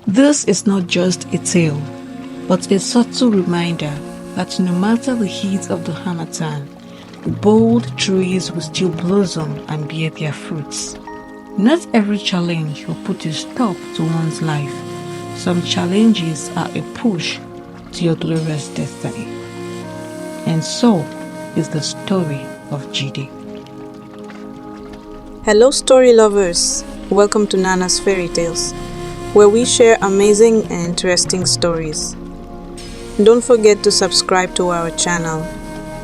This is not just a tale, but a subtle reminder that no matter the heat of the harmattan, bold trees will still blossom and bear their fruits. Not every challenge will put a stop to one's life. Some challenges are a push to your glorious destiny. And so is the story of Jide. Hello, story lovers. Welcome to Nana's Fairy Tales, where we share amazing and interesting stories. Don't forget to subscribe to our channel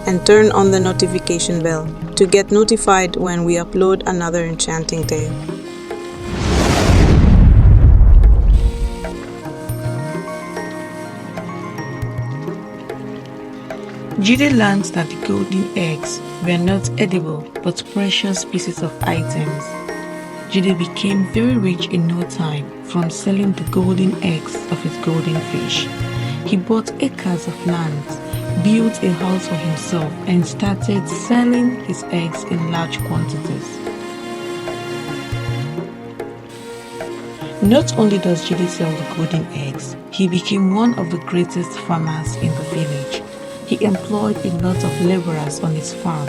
and turn on the notification bell to get notified when we upload another enchanting tale. Jide learned that the golden eggs were not edible but precious pieces of items. Jide became very rich in no time from selling the golden eggs of his golden fish. He bought acres of land, built a house for himself, and started selling his eggs in large quantities. Not only does Jide sell the golden eggs, he became one of the greatest farmers in the village. He employed a lot of laborers on his farm.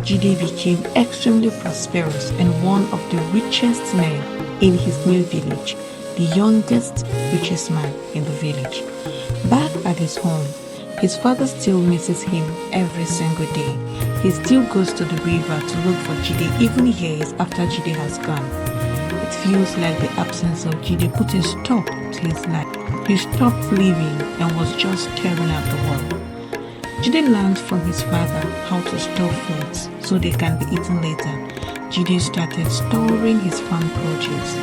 Jide became extremely prosperous and one of the richest men in his new village, the youngest, richest man in the village. Back at his home, his father still misses him every single day. He still goes to the river to look for Jide even years after Jide has gone. It feels like the absence of Jide put a stop to his life. He stopped living and was just staring at the wall. Jide learned from his father how to store foods so they can be eaten later. Jide started storing his farm produce.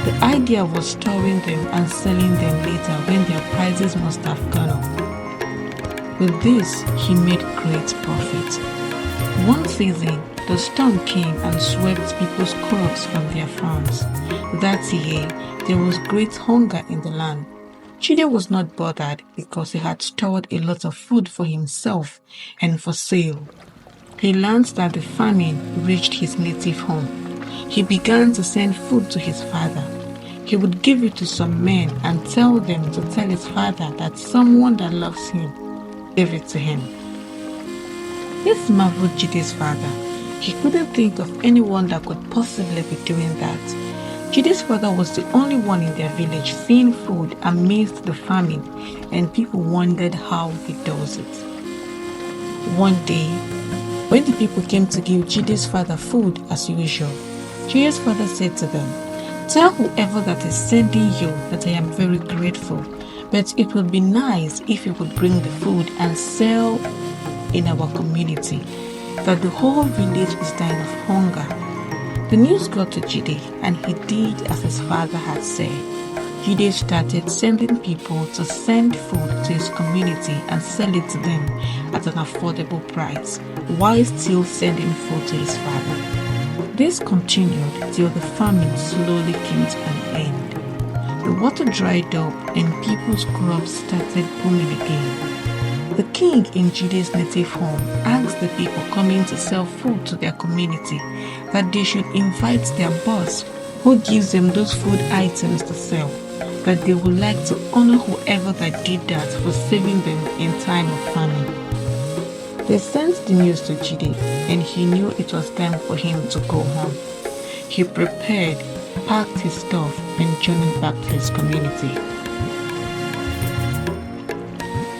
The idea was storing them and selling them later when their prices must have gone up. With this, he made great profit. One season, the storm came and swept people's crops from their farms. That year, there was great hunger in the land. Jide was not bothered because he had stored a lot of food for himself and for sale. He learned that the famine reached his native home. He began to send food to his father. He would give it to some men and tell them to tell his father that someone that loves him gave it to him. This marveled Jide's father. He couldn't think of anyone that could possibly be doing that. Jide's father was the only one in their village seeing food amidst the famine, and people wondered how he does it. One day, when the people came to give Jide's father food as usual, Jide's father said to them, "Tell whoever that is sending you that I am very grateful, but it would be nice if you would bring the food and sell in our community, that the whole village is dying of hunger." The news got to Jide, and he did as his father had said. Jide started sending people to send food to his community and sell it to them at an affordable price, while still sending food to his father. This continued till the famine slowly came to an end. The water dried up and people's crops started booming again. The king in Jide's native home asked the people coming to sell food to their community that they should invite their boss who gives them those food items to sell, that they would like to honor whoever that did that for saving them in time of famine. They sent the news to Jide, and he knew it was time for him to go home. He prepared, packed his stuff, and journeyed back to his community.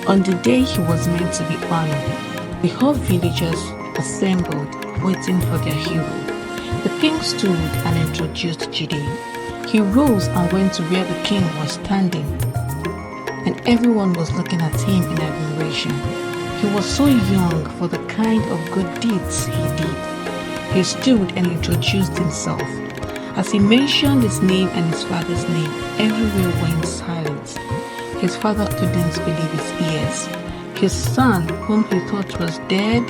On the day he was meant to be honored, the whole villagers assembled, waiting for their hero. The king stood and introduced Jide. He rose and went to where the king was standing, and everyone was looking at him in admiration. He was so young for the kind of good deeds he did. He stood and introduced himself. As he mentioned his name and his father's name, everywhere went silent. His father couldn't believe his ears. His son, whom he thought was dead,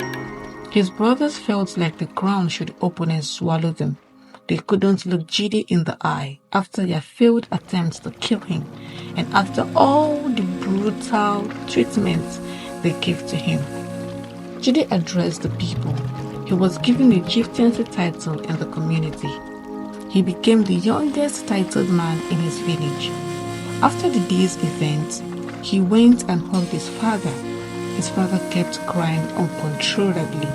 his brothers felt like the ground should open and swallow them. They couldn't look Jide in the eye after their failed attempts to kill him and after all the brutal treatment they gave to him. Jide addressed the people. He was given a chieftaincy title in the community. He became the youngest titled man in his village. After the day's event, he went and hugged his father. His father kept crying uncontrollably.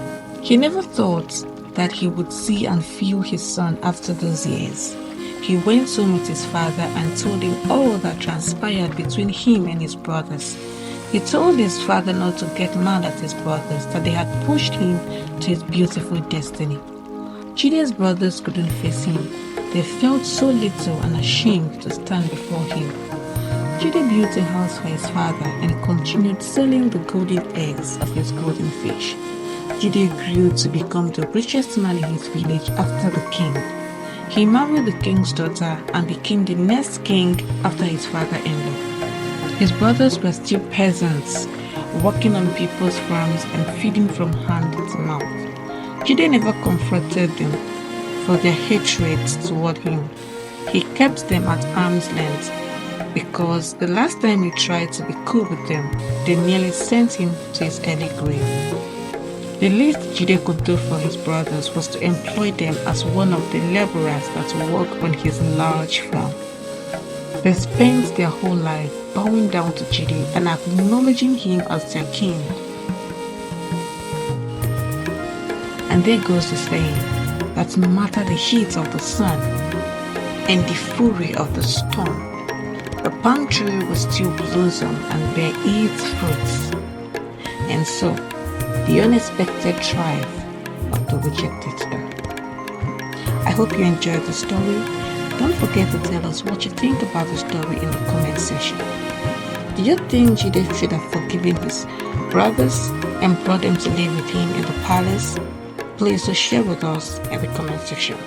He never thought that he would see and feel his son after those years. He went home with his father and told him all that transpired between him and his brothers. He told his father not to get mad at his brothers, that they had pushed him to his beautiful destiny. Jide's brothers couldn't face him. They felt so little and ashamed to stand before him. Jide built a house for his father and continued selling the golden eggs of his golden fish. Jide grew to become the richest man in his village after the king. He married the king's daughter and became the next king after his father-in-law. His brothers were still peasants, working on people's farms and feeding from hand to mouth. Jide never confronted them for their hatred toward him. He kept them at arm's length because the last time he tried to be cool with them, they nearly sent him to his early grave. The least Jide could do for his brothers was to employ them as one of the laborers that work on his large farm. They spent their whole life bowing down to Jide and acknowledging him as their king. And there goes the saying that no matter the heat of the sun and the fury of the storm, the palm tree will still blossom and bear its fruits. And so, the unexpected triumph of the rejected star. I hope you enjoyed the story. Don't forget to tell us what you think about the story in the comment section. Do you think Jide should have forgiven his brothers and brought them to live with him in the palace? Please do share with us in the comment section.